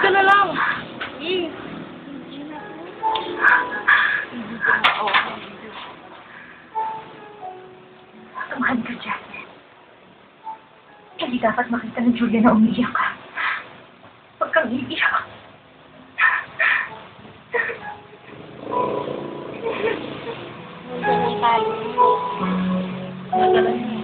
ka na lang. Samahan ka, Jasmine. Hindi dapat makita ni Julia na umiiyak ka. Huwag kang iiyak. Nandiyan ang talo mo. Nagalan niya.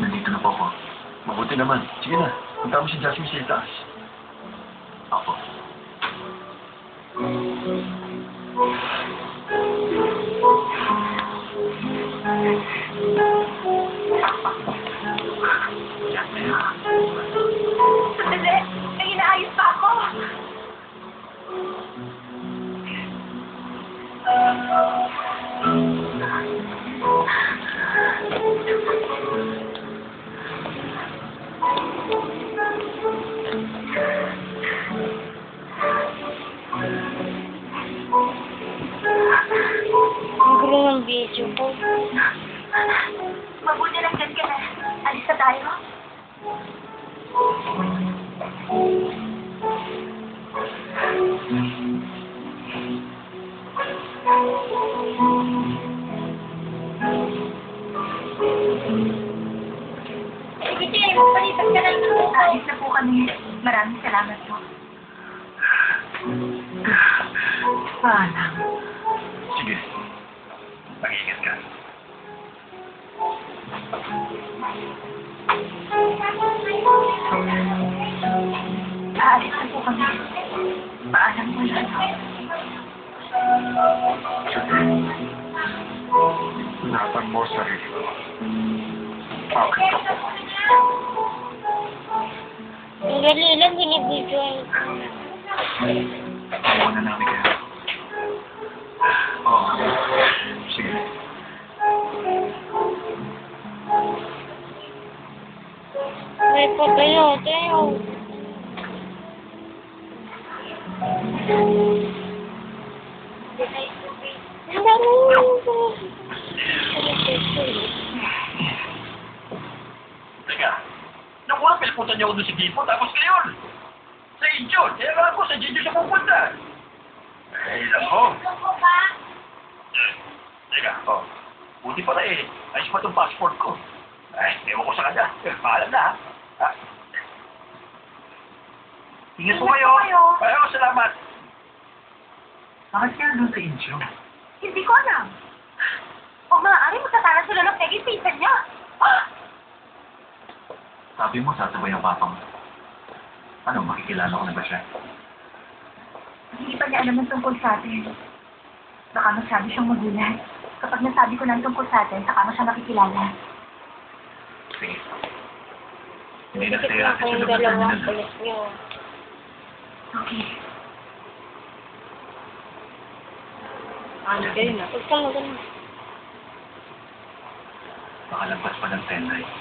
Nandito na po ako. Mabuti naman. Sige na. Punta mo si Jasmine sa itaas. Ako. Jasmine. Sandali! May inaayos pa ako! Ang gulo ng video ko. Mabuti lang dyan ka na. Alis na tayo. Sige, Jay. Magpalitan ka na. Alis na po kami. Maraming salamat po. Paalam. Sige. Mag-iingat ka. Aalis na po kami. Paalam po lang. Ingatan mo sarili mo. Okay ka po. Ang gali lang, binibidyoan ko. Ayaw na namin kayo. Oo. Sige. May pagkayo, tayo. Ang dami yung Teka. Nakuha, pinapunta niyo ako doon sa Gipo, tapos ngayon. Sa Injon. Kaya nga ako, sa Gijo siya pupunta. Ay, ako. Teka, oh. Buti pala eh. Ayos pa itong passport ko. Ay, ewan ko sa kanya. Paalam na, ha? Ingat po kayo. Ayaw, salamat. Bakit kaya doon sa Injon? Hindi ko alam. O maaari magkataran sila ng naging pinsan niya. Sabi mo, sasabay ang papa mo. Ano, makikilala ko na ba siya? Hindi pa niya alam ang tungkol sa atin. Baka masabi siyang magulat. Kapag nasabi ko na ang tungkol sa atin, saka mo siya makikilala. Sige. Hindi na Dikit sa'yo na natin kayong siya dalawa, lumasan palis niyo. Okay. Ano kayo na? Huwag kang magano. Makalagpas pa ng 10 nights.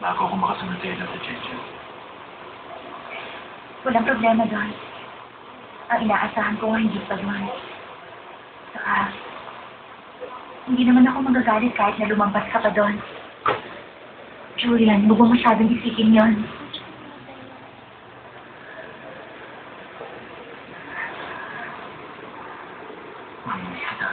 Bago ako makasunod sa'yo sa Cheche. Walang problema doon. Ang inaasahan ko hindi pa doon. Saka, hindi naman ako magagalit kahit na lumampas ka pa doon. Julian, huwag mo masyadong isipin yon. Mamimiss kita.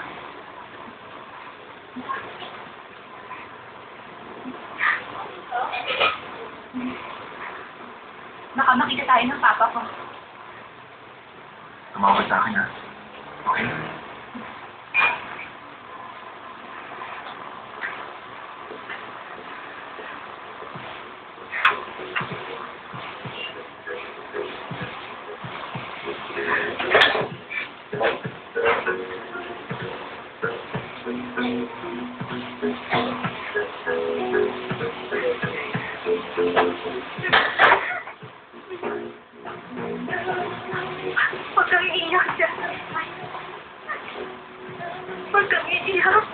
Baka makita tayo ng papa ko. Tumawag sa akin, ha? Okay? Huwag kang iiyak, Jasmine. Huwag kang iiyak.